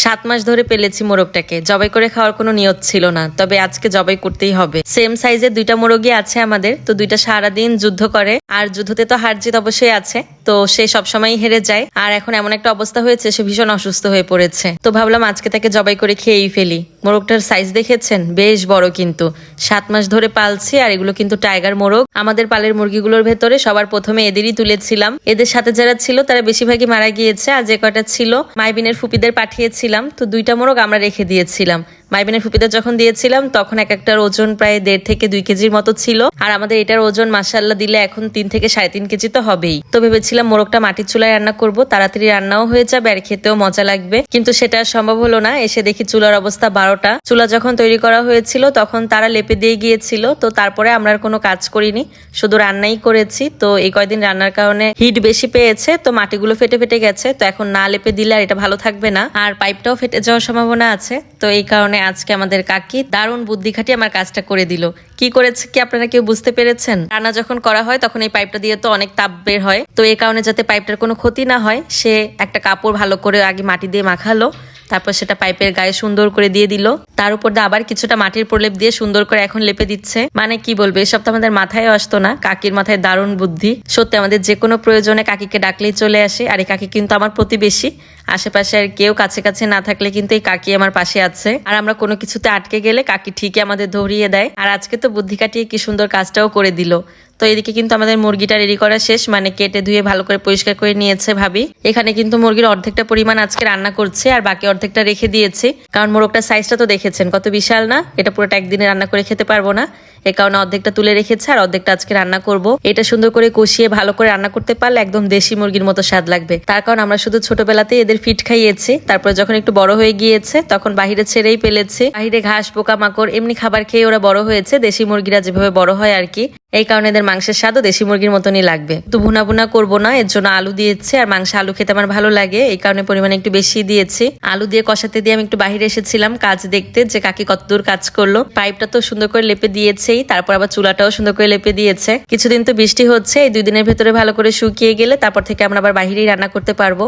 7 মাস ধরে পেলেছি মোরগটাকে, জবাই করে খাওয়ার কোনো নিয়ত ছিল না, তবে আজকে জবাই করতেই হবে। সেম সাইজের 2টা মোরগই আছে আমাদের, তো 2টা সারাদিন যুদ্ধ করে, আর যুদ্ধতে তো হার জিত অবশ্যই আছে, তো সে সবসময় হেরে যায়। আর এখন এমন একটা অবস্থা হয়েছে, সে ভীষণ অসুস্থ হয়ে পড়েছে, তো ভাবলাম আজকে তাকে জবাই করে খেয়েই ফেলি। মোরগটার সাইজ দেখেছেন, বেশ বড়, কিন্তু 7 মাস ধরে পালছি। আর এগুলো কিন্তু টাইগার মোরগ। আমাদের পালের মুরগিগুলোর ভেতরে সবার প্রথমে এদেরই তুলেছিলাম। এদের সাথে যারা ছিল তারা বেশিরভাগই মারা গিয়েছে, আর যে কয়টা ছিল মাইবিনের ফুপিদের পাঠিয়েছিলাম, তো 2টা মোরগ আমরা রেখে দিয়েছিলাম। মাইবিনের ফুপিদের যখন দিয়েছিলাম তখন এক একটার ওজন প্রায় 1.5 থেকে 2 কেজির মতো ছিল, আর আমাদের এটার ওজন মাশাআল্লাহ দিলে এখন 3 থেকে 3.5 কেজি তো হবেই। তো ভেবেছিলাম মোরগটা মাটির চুলায় রান্না করব, তাড়াতাড়ি রান্নাও হয়ে যাবে আর খেতেও মজা লাগবে, কিন্তু সেটা সম্ভব হলো না। এসে দেখি চুলার অবস্থা 12টা। চুলা যখন তৈরি করা হয়েছিল তখন তারা লেপে দিয়ে গিয়েছিল, তো তারপরে আমরা আর কোনো কাজ করিনি, শুধু রান্নাই করেছি। তো এই কয়দিন রান্নার কারণে হিট বেশি পেয়েছে, তো মাটিগুলো ফেটে ফেটে গেছে, তো এখন না লেপে দিলে আর এটা ভালো থাকবে না, আর পাইপটাও ফেটে যাওয়ার সম্ভাবনা আছে। তো এই কারণে আজকে আমাদের কাকি দারুণ বুদ্ধি খাটিয়ে আমার কাজটা করে দিল। কি করেছে কি আপনারা কেউ বুঝতে পেরেছেন? রান্না যখন করা হয় তখন এই পাইপটা দিয়ে তো অনেক তাপ বের হয়, তো এই কারণে যাতে পাইপটার কোনো ক্ষতি না হয়, সে একটা কাপড় ভালো করে আগে মাটি দিয়ে মাখালো, তারপর সেটা পাইপের গায়ে সুন্দর করে দিয়ে দিল, তার উপর দিয়ে আবার কিছুটা মাটির প্রলেপ দিয়ে সুন্দর করে এখন লেপে দিচ্ছে। মানে কি বলবে, এসব তো আমাদের মাথায় আসতো না, কাকির মাথায় দারুণ বুদ্ধি। সত্যি আমাদের যে কোনো প্রয়োজনে কাকিকে ডাকলেই চলে আসে, আর এই কাকি কিন্তু আমার প্রতিবেশী, আশেপাশে আর কেউ কাছে কাছে না থাকলে কিন্তু এই কাকি আমার পাশে আছে, আর আমরা কোনো কিছুতে আটকে গেলে কাকি ঠিকই আমাদের ধরিয়ে দেয়। আর আজকে তো বুদ্ধি কাটিয়ে কি সুন্দর কাজটাও করে দিল। তো এদিকে কিন্তু আমাদের মুরগিটা রেডি করা শেষ, মানে কেটে ধুয়ে ভালো করে পরিষ্কার করে নিয়েছে ভাবি। এখানে কিন্তু মুরগির অর্ধেকটা পরিমাণ আজকে রান্না করছে, আর বাকি অর্ধেকটা রেখে দিয়েছে, কারণ মোরগটার সাইজটা তো দেখেছেন কত বিশাল না, এটা পুরোটা একদিনে রান্না করে খেতে পারবো না, এ কারণে অর্ধেকটা তুলে রেখেছে, আর অর্ধেকটা আজকে রান্না করব। এটা সুন্দর করে কষিয়ে ভালো করে রান্না করতে পারলে একদম দেশি মুরগির মতো স্বাদ লাগবে। তার কারণ আমরা শুধু ছোটবেলাতেই এদের ফিট খাইয়েছি, তারপরে যখন একটু বড় হয়ে গিয়েছে তখন বাহিরে ছেড়েই পেলেছে। বাহিরে ঘাস পোকামাকড় এমনি খাবার খেয়ে ওরা বড় হয়েছে, দেশি মুরগিরা যেভাবে বড় হয় আর কি। এই কারণে এদের মাংসের স্বাদও দেশি মুরগির মতনই লাগবে। তো ভুনা ভুনা করবো না, এর জন্য আলু দিয়েছে, আর মাংস আলু খেতে আমার ভালো লাগে, এই কারণে পরিমাণে একটু বেশি দিয়েছি। আলু দিয়ে কষাতে দিয়ে আমি একটু বাহিরে এসেছিলাম কাজ দেখতে, যে কাকি কতদূর কাজ করলো। পাইপটা তো সুন্দর করে লেপে দিয়েছেই, তারপর আবার চুলাটাও সুন্দর করে লেপে দিয়েছে। কিছুদিন তো বৃষ্টি হচ্ছে, এই 2 দিনের ভেতরে ভালো করে শুকিয়ে গেলে তারপর থেকে আমরা আবার বাহিরেই রান্না করতে পারবো।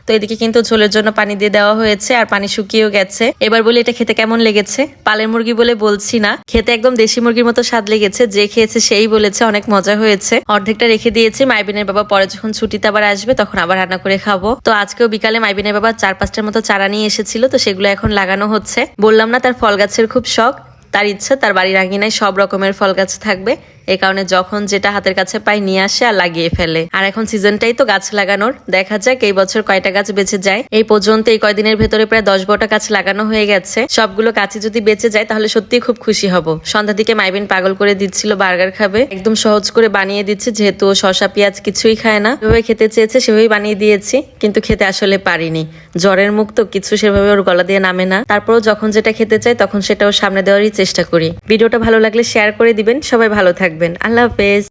তো এদিকে কিন্তু ঝোলের জন্য পানি দিয়ে দেওয়া হয়েছে, আর পানি শুকিয়েও গেছে। এবার বলি এটা খেতে কেমন লেগেছে? পালের মুরগি বলে বলছি না, খেতে একদম দেশি মুরগির মতো স্বাদ লেগেছে, যে খেয়েছে সেই বলেছে অনেক মজা হয়েছে। অর্ধেকটা রেখে দিয়েছি, মাইবিনের বাবা পরে যখন ছুটিতে আবার আসবে তখন আবার রান্না করে খাবো। তো আজকেও বিকালে মাইবিনের বাবা 4-5টার মতো চারা নিয়ে এসেছিল, তো সেগুলো এখন লাগানো হচ্ছে। বললাম না তার ফল গাছের খুব শখ, তার ইচ্ছা তার বাড়ির আঙিনায় সব রকমের ফল গাছ থাকবে, এই কারণে যখন যেটা হাতের কাছে পাই নিয়ে আসে আর লাগিয়ে ফেলে। আর এখন সিজনটাই তো গাছ লাগানোর, দেখা যাক এই বছর কয়টা গাছ বেঁচে যায়। এই পর্যন্ত এই কয়দিনের ভেতরে প্রায় 10-12টা গাছ লাগানো হয়ে গেছে। সবগুলো গাছে যদি বেঁচে যায় তাহলে সত্যিই খুব খুশি হব। সন্ধ্যার দিকে মাইবিন পাগল করে দিচ্ছিল বার্গার খাবে, একদম সহজ করে বানিয়ে দিচ্ছে, যেহেতু শসা পেঁয়াজ কিছুই খায় না, যেভাবে খেতে চেয়েছে সেভাবেই বানিয়ে দিয়েছি, কিন্তু খেতে আসলে পারিনি। জ্বরের মুখ তো, কিছু সেভাবে ওর গলা দিয়ে নামে না, তারপরও যখন যেটা খেতে চাই তখন সেটাও সামনে দেওয়ারই চেষ্টা করি। ভিডিওটা ভালো লাগলে শেয়ার করে দিবেন, সবাই ভালো থাকবেন, আল্লাহ হাফেজ।